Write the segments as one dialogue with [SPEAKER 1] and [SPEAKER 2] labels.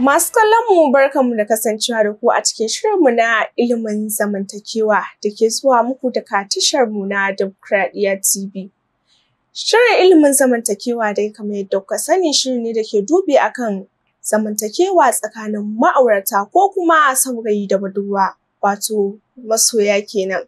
[SPEAKER 1] Masu kallonmu barkanmu da kasancewa da ku a cikin shirinmu na ilimin zamantakewa da ke zuwa muku daga tasharmu na Dimokuraɗiyya TV. Shirin ilimin zamantakewa dai kamar yadda kuka sani shiri ne da ke dubi akan zamantakewa tsakanin ma'aurata ko kuma saurayi da budurwa wato masoya kenan.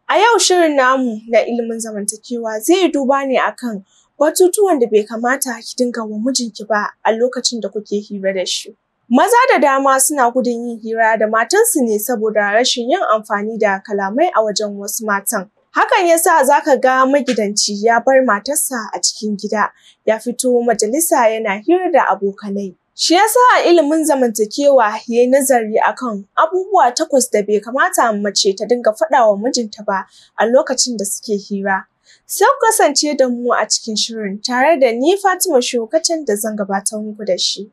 [SPEAKER 1] A yau shirin namu na ilimin zamantakewa zai yi duba ne akan batutuwan da bai kamata ki dinga wa mijinki ba a lokacin da kuke hira da shi. Maza da dama suna gudun yin hira da matansu ne saboda rashin yin amfani da kalamai a wajen wasu matan. Hakan yasa za ka ga magidanci ya bar matarsa a cikin gida ya fito majalisa yana hira da abokanai. Shi yasa a ilimin zamantakewa ya yi nazari akan abubuwa 8 da bai kamata mace ta dinga faɗa wa mijinta ba a lokacin da suke hira. Sai ku kasance da mu a cikin shirin tare da ni Fatima Kachan da zan gabatar muku da shi.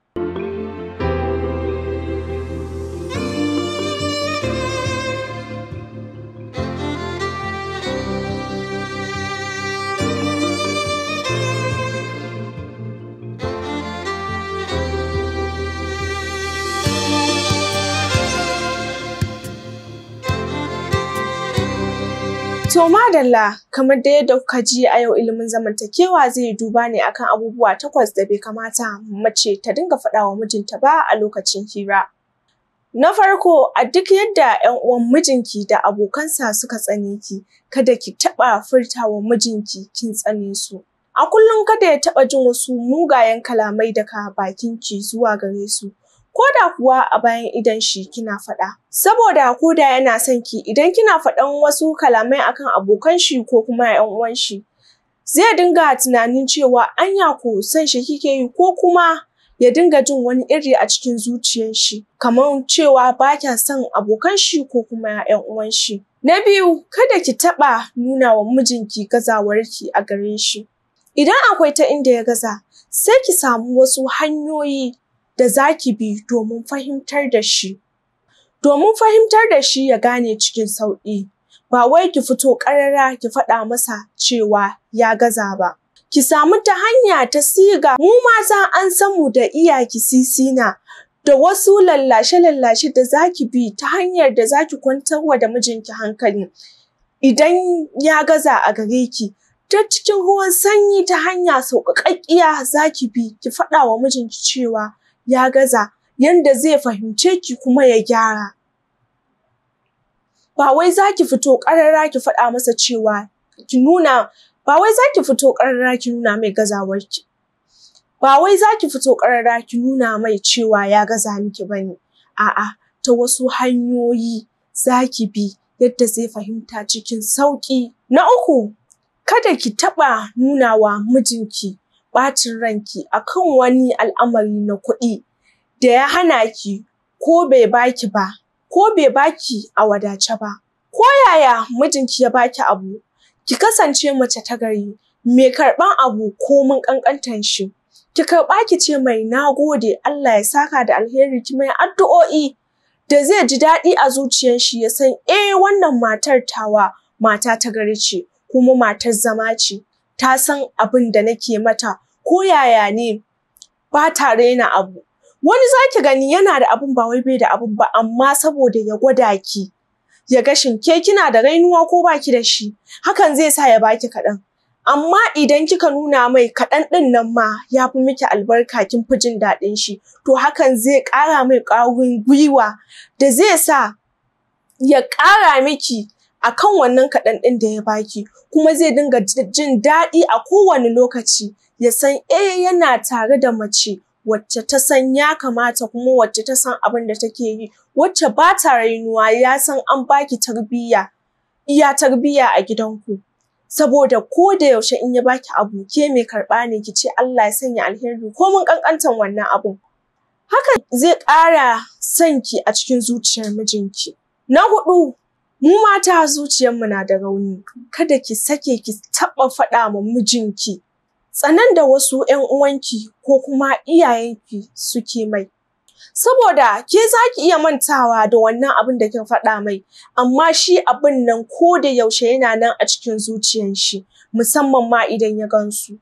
[SPEAKER 1] To madalla, kamar da yadda kuka ji a yau ilimin zamantakewa zai duba ne akan abubuwa 8 da bai kamata mace ta dinga faɗa wa mijinta ba a lokacin hira. Na farko, a duk yadda 'yan uwan mijinki da abokansa suka tsane ki, kada ki taɓa furta wa mijinki kin tsane su. A kullum kada ya taɓa jin wasu mugayen kalamai daga bakinki zuwa gare su. Ko da kuwa a bayan idon shi kina faɗa. Saboda ko da yana son ki idan kina faɗan wasu kalamai akan abokan shi ko kuma 'yan uwan shi, zai dinga tunanin cewa anya ko son shi kike yi ko kuma ya dinga jin wani iri a cikin zuciyar shi kamar cewa ba kya son abokan shi ko kuma 'yan uwan shi. Na biyu, kada ki taɓa nuna wa mijinki gazawarki a gare shi. Idan akwai ta inda ya gaza, sai ki samu wasu hanyoyi da za ki bi domin fahimtar da shi. Domin fahimtar da shi ya gane cikin sauƙi. Ba wai ki fito ƙarara ki faɗa masa cewa ya gaza ba. Ki samu ta hanya ta siga. Mu mata an san mu da iya kisisina da wasu lallashe-lallashe da za ki bi ta hanyar da za ki kwantarwa da mijinki hankali. Idan ya gaza a gare ki, ta cikin ruwan sanyi ta hanya sauƙaƙƙiya za ki bi ki faɗa wa mijinki cewa ya gaza yanda zai fahimce ki kuma ya gyara. Ba wai za ki fito ƙarara ki faɗa masa cewa ba wai za ki fito ƙarara ki nuna mai gazawarki. Ba wai za ki fito ƙarara ki nuna mai cewa ya gaza miki ba ne. A'a, ta wasu hanyoyi za ki bi yadda zai fahimta cikin sauƙi. Na uku, kada ki taɓa nuna wa mijinki ɓacin ranki akan wani al'amari na kuɗi da ya hana ki ko bai baki ba, ko bai baki a wadace ba. Ko yaya mijinki ya baki abu, ki kasance mace ta gari, mai karɓan abu komin ƙanƙantan shi. Ki karɓa ki ce mai nagode, Allah ya saka da alheri, ki mai addu'o'i da zai ji daɗi a zuciyar shi ya san wannan matar tawa mata ta gari ce kuma matar zama ce. Ta san abin da nake mata ko yaya ne ba ta raina abu. Wani za ki gani yana da abun ba wai bai da abun ba amma saboda ya gwada ki ya ga shin ke kina da rainuwa ko baki da shi, hakan zai sa ya baki kaɗan. Amma idan kika nuna mai kaɗan ɗin nan ma ya fi miki albarka kin fi jin daɗin shi, to hakan zai ƙara mai ƙwarin gwiwa da zai sa ya ƙara miki akan wannan kaɗan ɗin da ya baki, kuma zai dinga jin daɗi a kowane lokaci ya san yana tare da mace wacce ta san ya kamata kuma wacce ta san abin da take yi, wacce ba ta rainuwa, ya san an baki tarbiyya, iya tarbiyya a gidanku. Saboda ko da yaushe in ya baki abu ke mai karɓa ne ki ce Allah ya sanya alheri komin ƙanƙantan wannan abun. Hakan zai ƙara son ki a cikin zuciyar mijinki. Na 4, mu mata zuciyarmu na da rauni. Kada ki sake ki taɓa faɗa ma mijinki tsanan da wasu 'yan uwanki ko kuma iyayenki suke mai. Saboda ke za ki iya mantawa da wannan abin da kika faɗa mai, amma shi abin nan ko da yaushe yana nan a cikin zuciyar shi, musamman ma idan ya gansu.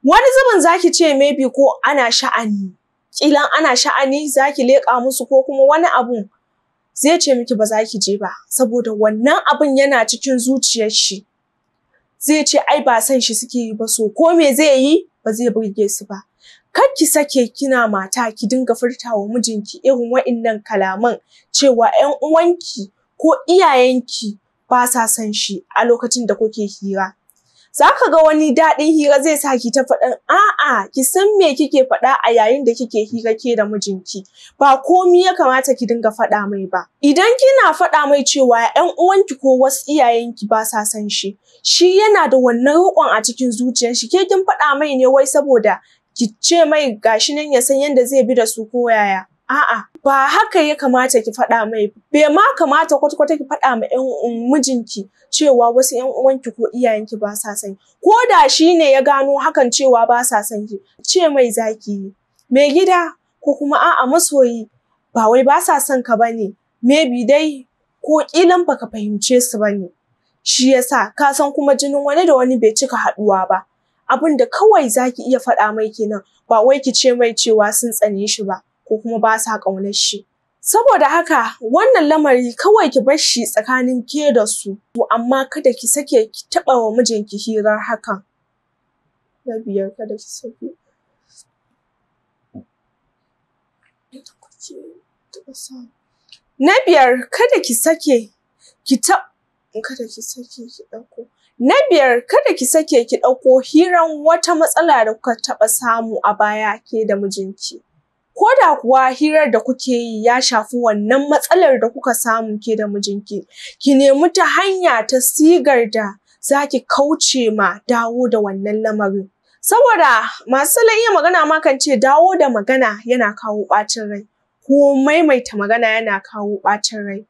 [SPEAKER 1] Wani zubin za ki ce maybe ko ana sha'ani, Ƙilan ana sha'ani za ki leƙa musu ko kuma wani abu, zai ce miki ba za ki je ba saboda wannan abun yana cikin zuciyar shi. Zai ce ai ba san shi suke yi ba, so ko me zai yi ba zai burge su ba. Kar ki sake kina mata ki dinga furta wa mijinki irin wa'innan kalaman cewa 'yan uwanki ko iyayenki ba sa son shi a lokacin da kuke hira. Za ka ga wani daɗin hira zai sa ki ta faɗin a'a, ki san me kike faɗa a yayin da kike hira ke da mijinki. Ba komi ya kamata ki dinga faɗa mai ba. Idan kina faɗa mai cewa 'yan uwanki ko wasu iyayenki ba sa son shi, shi yana da wannan riƙon a cikin zuciyar shi. Ke kin faɗa mai ne wai saboda ki ce mai gashi nan ya san yanda zai bi da su ko yaya. A'a, ba haka ya kamata ki faɗa mai. Bai ma kamata kwata-kwata ki faɗa ma mijinki cewa wasu 'yan uwanki ko iyayenki ba sa son. Ko da shi ne ya gano hakan cewa ba sa son ki, ce mai za ki yi. Mai gida ko kuma a'a masoyi, ba wai ba sa son ka ba ne. Maybe dai ko ƙilan baka fahimce su ba ne. Shi yasa ka san kuma jinin wani da wani bai cika haɗuwa ba. Abin da kawai za ki iya faɗa mai kenan, ba wai ki ce mai cewa sun tsane shi ba ko kuma ba sa ƙaunar shi. Saboda haka wannan lamari kawai ki bar shi tsakanin ke da su, amma kada ki sake ki taɓa wa mijinki hirar hakan. Na biyar, kada ki sake. Na biyar, kada ki sake ki ɗauko. Na biyar, kada ki sake ki ɗauko hiran wata matsala da kuka taɓa samu a baya ke da mijinki. Ko da kuwa hirar da kuke yi ya shafi wannan matsalar da kuka samu ke da mijinki, ki nemi ta hanya ta sigar da za ki kauce ma dawo da wannan lamarin. Saboda masu salon iya magana ma kan ce dawo da magana yana kawo ɓacin rai, ko maimaita magana yana kawo ɓacin rai.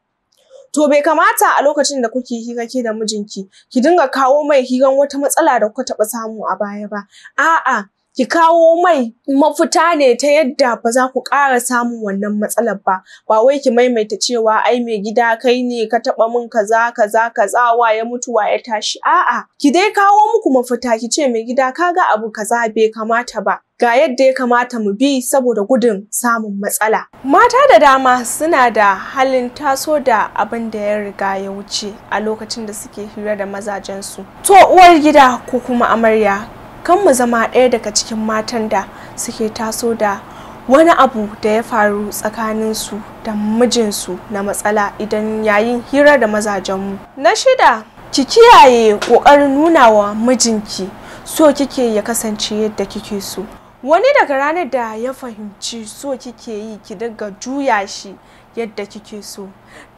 [SPEAKER 1] To bai kamata a lokacin da kuke hira ke da mijinki ki dinga kawo mai hiran wata matsala da kuka taɓa samu a baya ba. A'a, ki kawo mai mafita ne ta yadda ba za ku ƙara samun wannan matsalar ba. Ba wai ki maimaita cewa ai mai gida kai ne ka taɓa min kaza kaza kaza, wa ya mutu wa ya tashi. A'a, ki dai kawo muku mafita, ki ce mai gida ka ga abu kaza bai kamata ba. Ga yadda ya kamata mu bi saboda gudun samun matsala. Mata da dama suna da halin taso da abin da ya riga ya wuce a lokacin da suke hira da mazajensu. To uwar gida ko kuma amarya, kan mu zama ɗaya daga cikin matan da suke taso da wani abu da ya faru tsakaninsu da mijinsu na matsala idan yayin hira da mazajenmu. Na shida, ki kiyaye ƙoƙarin nuna wa mijinki so kike ya kasance yadda kike so. Wani daga ranar da ya fahimci so kike yi ki dinga juya shi yadda kike so,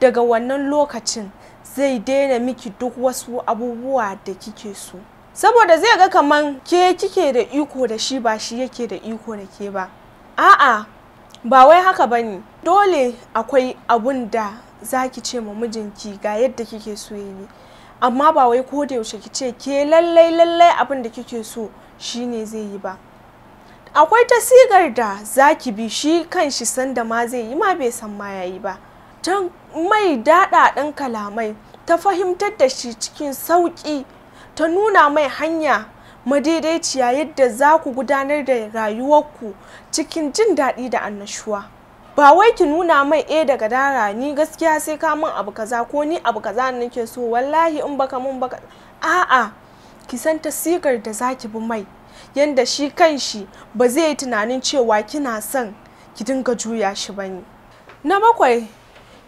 [SPEAKER 1] daga wannan lokacin zai daina miki duk wasu abubuwa da kike so. Saboda zai ga kaman ke kike da iko da shi, ba shi yake da iko da ke ba. A'a, ba wai haka bane. Dole akwai abun da za ki ce ma mijinki ga yadda kike so yi, amma ba wai ko da yaushe ki ce ke lallai abin da kike so shine zai yi ba. Akwai ta sigar da za ki bi shi kan shi sanda ma zai yi ma bai san ma yayi ba. Ta mai daɗaɗɗen kalamai, ta fahimtar da shi cikin sauƙi, ta nuna mai hanya madaidaiciya yadda za ku gudanar da rayuwarku cikin jin daɗi da annashuwa. Ba wai ki nuna mai daga dara ni gaskiya sai ka min abu kaza ko ni abu kaza nake so wallahi in baka mun baka. A'a, ki san ta sigar da za ki bi mai, yanda shi kanshi ba zai yi tunanin cewa kina son ki dinga juya shi bane. Na bakwai,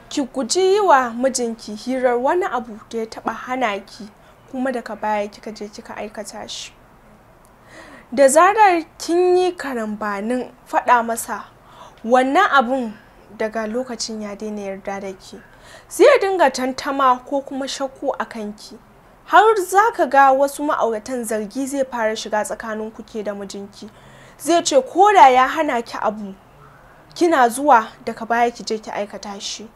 [SPEAKER 1] ki guji yi wa mijinki hirar wani abu da ya taɓa hana ki kuma daga baya kika je kika aikata shi. Da zarar kin yi karambanin faɗa masa wannan abun, daga lokacin ya daina yarda da ki, zai dinga tantama ko kuma shakku a kanki. Har za ka ga wasu ma'auratan zargi zai fara shiga tsakanin ku ke da mijinki. Zai ce ko da ya hana ki abu, kina zuwa daga baya ki je ki aikata shi.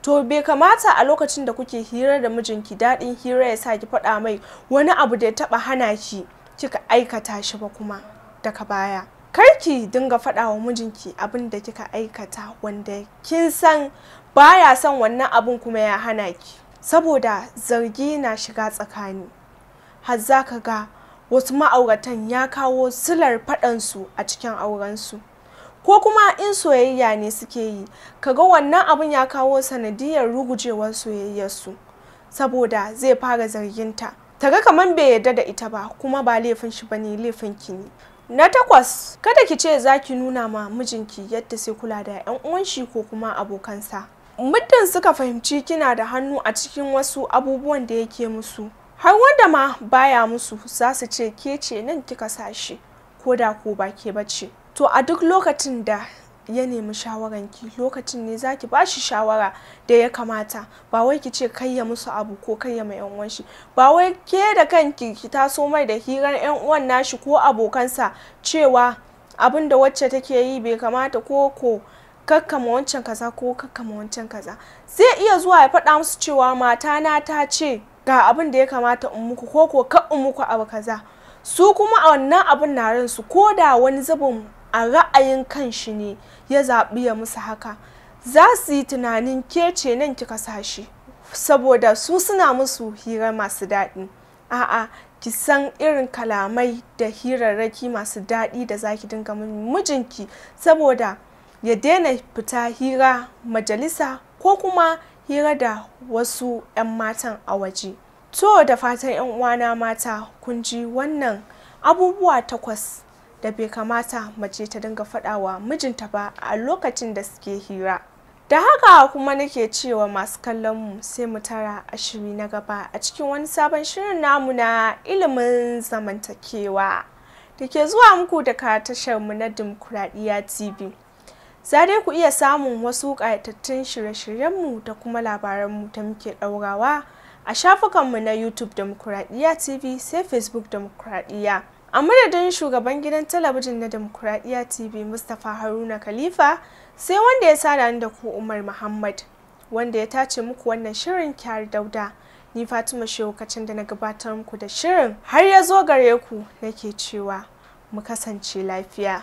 [SPEAKER 1] To bai kamata a lokacin da kuke hira da mijinki daɗin hira ya sa ki faɗa mai wani abu da ya taɓa hana ki kika aikata shi ba kuma daga baya. Kar ki dinga faɗa wa mijinki abin da kika aikata wanda kin san baya son wannan abun kuma ya hana ki. Saboda zargi na shiga tsakani. Har za ka ga wasu ma'auratan ya kawo silar faɗansu a cikin aurensu. ko kuma in soyayya ne suke yi, kaga wannan abun ya kawo sanadiyar rugujewar soyayyarsu, saboda zai fara zarginta, taga kamar bai yarda da ita ba, kuma ba laifin shi bane, laifin ki ne. Na 8, kada ki ce zaki nuna ma mijinki yadda sai kula da 'yan uwan shi ko kuma abokansa. Muddin suka fahimci kina da hannu a cikin wasu abubuwan da yake musu, har wanda ma baya musu, za su ce ke ce nan kika sa shi, ko da ko ba ke bace. To a duk lokacin da ya nemi shawaranki, lokacin ne zaki bashi shawara da ya kamata, ba wai ki ce kai ya musu abu ko kai ya mai 'yan uwan shi, ba wai ke da kanki ki taso mai da hirar 'yan uwan nashi ko abokansa cewa abin da wacce take yi bai kamata, ko kakkama wancan kaza ko kakkama wancan kaza. Zai iya zuwa ya faɗa musu cewa matana ta ce ga abin da ya kamata in muku, ko ka in muku abu kaza. Su kuma a wannan abin na ransu, ko da wani zubin a ra'ayin kanshi ne ya zaɓi ya musu haka, za su yi tunanin ke ce nan kika sa shi, saboda su suna musu hira masu daɗi. A'a, ki san irin kalamai da hirarraki masu daɗi da zaki dinga mijinki, saboda ya daina fita hira majalisa ko kuma hira da wasu 'yan matan a waje. To da fatan 'yan uwana mata kun ji wannan abubuwa 8 da bai kamata mace ta dinga faɗawa mijinta ba a lokacin da suke hira. Da haka kuma nake cewa masu kallon mu, sai mu tara a shiri na gaba a cikin wani sabon shirin namu na ilimin zamantakewa da ke zuwa muku daga tashar mu na Dimokuraɗiyya TV. Za dai ku iya samun wasu ƙayatattun shirye-shiryenmu da kuma labaranmu da muke ɗaurawa a shafukanmu na YouTube Dimokuraɗiyya TV, sai Facebook Dimokuraɗiyya. A madadin shugaban gidan talabijin na Dimokuraɗiyya TV Mustapha Haruna Khalifa, sai wanda ya sada ni da ku Umar Muhammad, wanda ya tace muku wannan shirin Kyari Dauda. Ni Fatima Shehu Kachan da na gabatar muku da shirin har ya zo gare ku, nake cewa mu kasance lafiya.